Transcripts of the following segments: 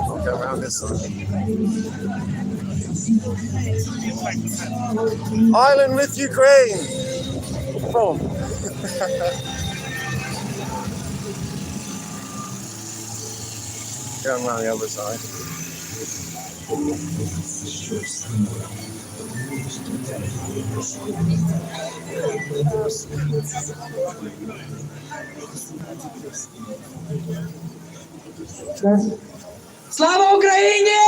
I'll go around this side. Island with Ukraine. Boom. Going around the other side. Слава Україні!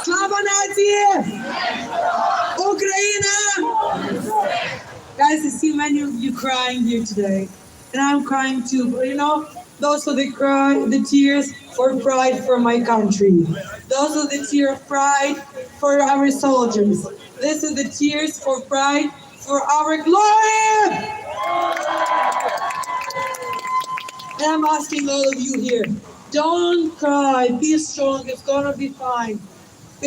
Слава нації! Україна! Guys, I see many of you crying here today. And I'm crying too, but you know, those are the tears for pride for my country. Those are the tears of pride for our soldiers. These are the tears for pride for our glory! And I'm asking all of you here, don't cry, be strong, it's gonna be fine.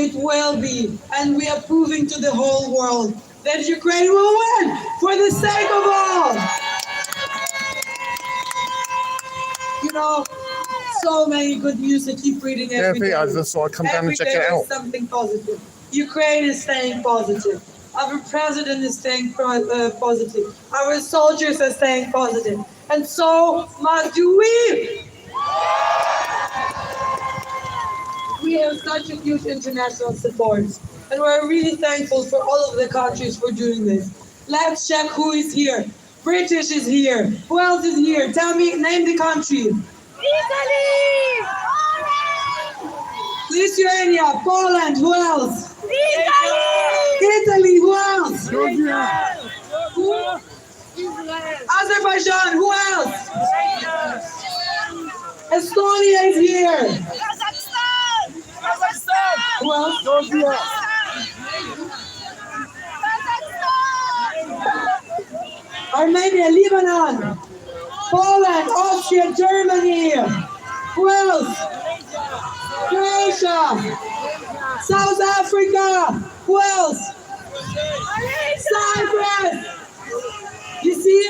It will be, and we are proving to the whole world that Ukraine will win for the sake of all. You know, so many good news that keep reading every day. I just thought I'd come down and check it Every day out. is something positive. Ukraine is staying positive. Our president is staying positive. Our soldiers are staying positive. And so must do we. We have such a huge international support. And we're really thankful for all of the countries for doing this. Let's check who is here. British is here. Who else is here? Tell me, name the country. Italy! Lithuania, Poland, who else? Italy! Italy, who else? Georgia. Who? Azerbaijan, who else? Estonia is here. Kazakhstan! Who else? Georgia. Armenia, Lebanon, Poland, Austria, Germany. Who else? Croatia, South Africa. Who else? Cyprus. You see,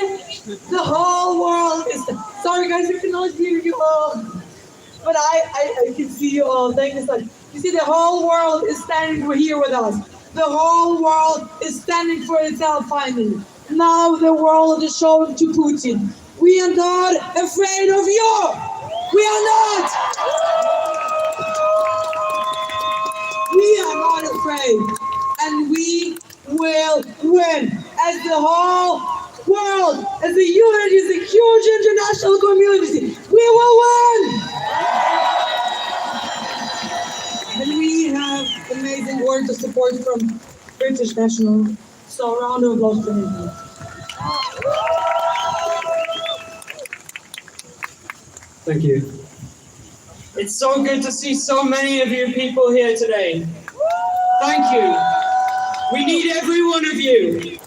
the whole world is. Sorry, guys, I cannot hear you all, but I can see you all. Thank you so much. You see, the whole world is standing here with us. The whole world is standing for itself finally. Now the world is showing to Putin, we are not afraid of you. We are not. We are not afraid. And we will win. As the whole world, as a unity, as a huge international community, we will win. And we have amazing words of support from British National. So a round of applause for him. Thank you. It's so good to see so many of you people here today. Thank you. We need every one of you.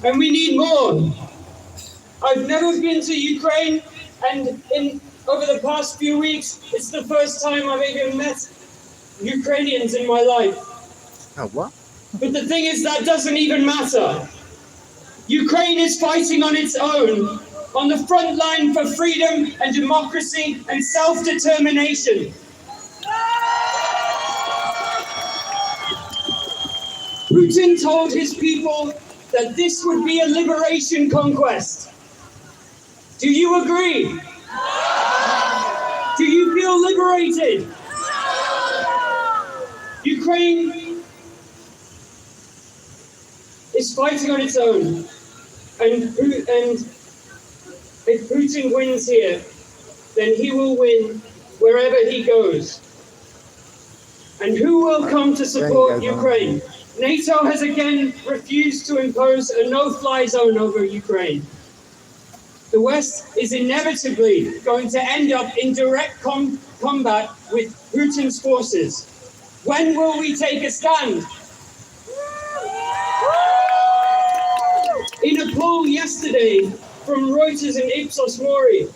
And we need more. I've never been to Ukraine, and over the past few weeks, it's the first time I've even met Ukrainians in my life. Oh, what? But the thing is, that doesn't even matter. Ukraine is fighting on its own, on the front line for freedom and democracy and self-determination. Putin told his people that this would be a liberation conquest. Do you agree? Do you feel liberated? Ukraine is fighting on its own. And if Putin wins here, then he will win wherever he goes. And who will come to support Ukraine? NATO has again refused to impose a no-fly zone over Ukraine. The West is inevitably going to end up in direct combat with Putin's forces. When will we take a stand? In a poll yesterday from Reuters and Ipsos Mori,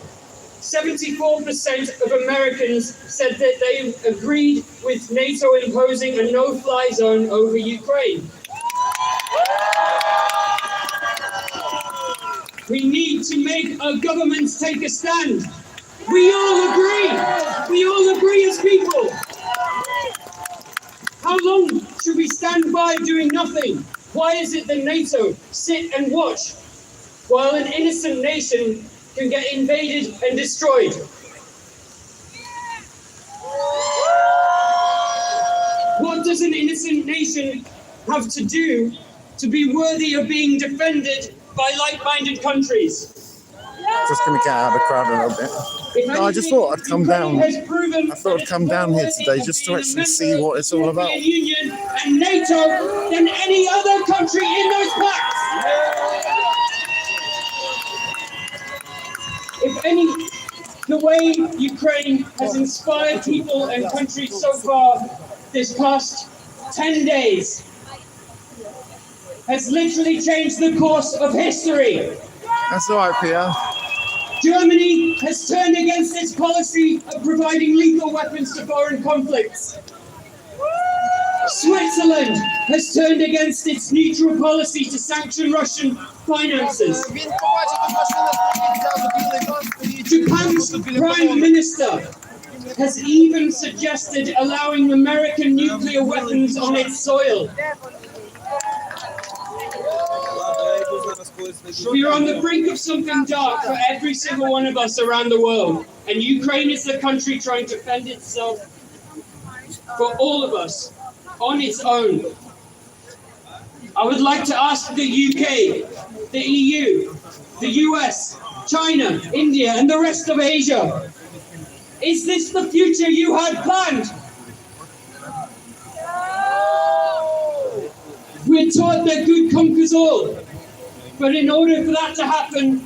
74% of Americans said that they agreed with NATO imposing a no-fly zone over Ukraine. We need to make our governments take a stand. We all agree. We all agree as people. How long should we stand by doing nothing? Why is it that NATO sit and watch while an innocent nation can get invaded and destroyed? What does an innocent nation have to do to be worthy of being defended by like-minded countries? Just going to get out of the crowd a little bit. No, I just thought I'd come down. I thought I'd come down here today just to actually see what it's all about. Union and NATO than any other country in those pacts. If any, the way Ukraine has inspired people and countries so far this past 10 days has literally changed the course of history. That's all right, Pierre. Germany has turned against its policy of providing lethal weapons to foreign conflicts. Switzerland has turned against its neutral policy to sanction Russian finances. Japan's Prime Minister has even suggested allowing American nuclear weapons on its soil. We are on the brink of something dark for every single one of us around the world, and Ukraine is the country trying to defend itself for all of us on its own. I would like to ask the UK, the EU, the US, China, India, and the rest of Asia, is this the future you had planned? We're taught that good conquers all. But in order for that to happen,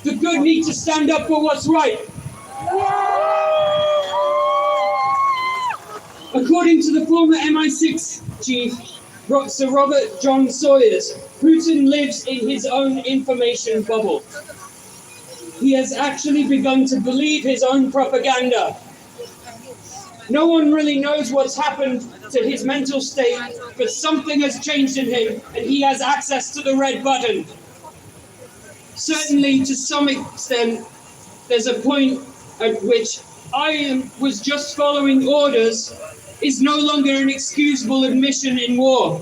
the good need to stand up for what's right. According to the former MI6 chief, Sir Robert John Sawyers, Putin lives in his own information bubble. He has actually begun to believe his own propaganda. No one really knows what's happened to his mental state, but something has changed in him, and he has access to the red button. Certainly, to some extent, there's a point at which was just following orders is no longer an excusable admission in war.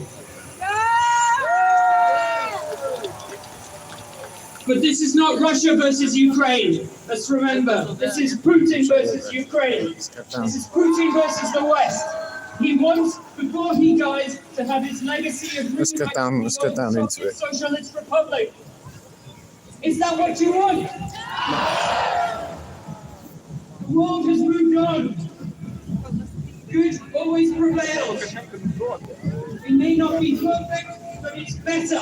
But this is not Russia versus Ukraine. Let's remember, this is Putin versus Ukraine. This is Putin versus the West. He wants, before he dies, to have his legacy of Let's get down into it. Socialist Republic. Is that what you want? The world has moved on. Good always prevails. It may not be perfect, but it's better.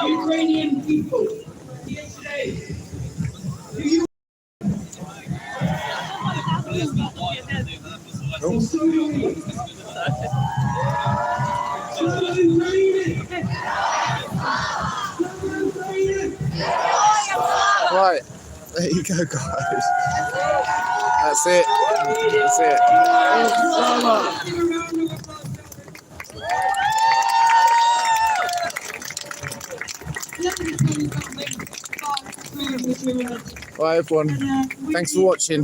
Ukrainian people here today. Do you? So do we. Right, there you go, guys. That's it. That's it. Bye, everyone. Thanks for watching.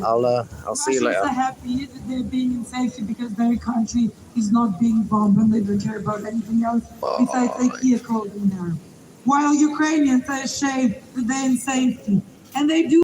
I'll see you later. Russians are happy that they're being in safety because their country is not being bombed and they don't care about anything else besides they hear cold in there. While Ukrainians are ashamed that they're in safety. And they do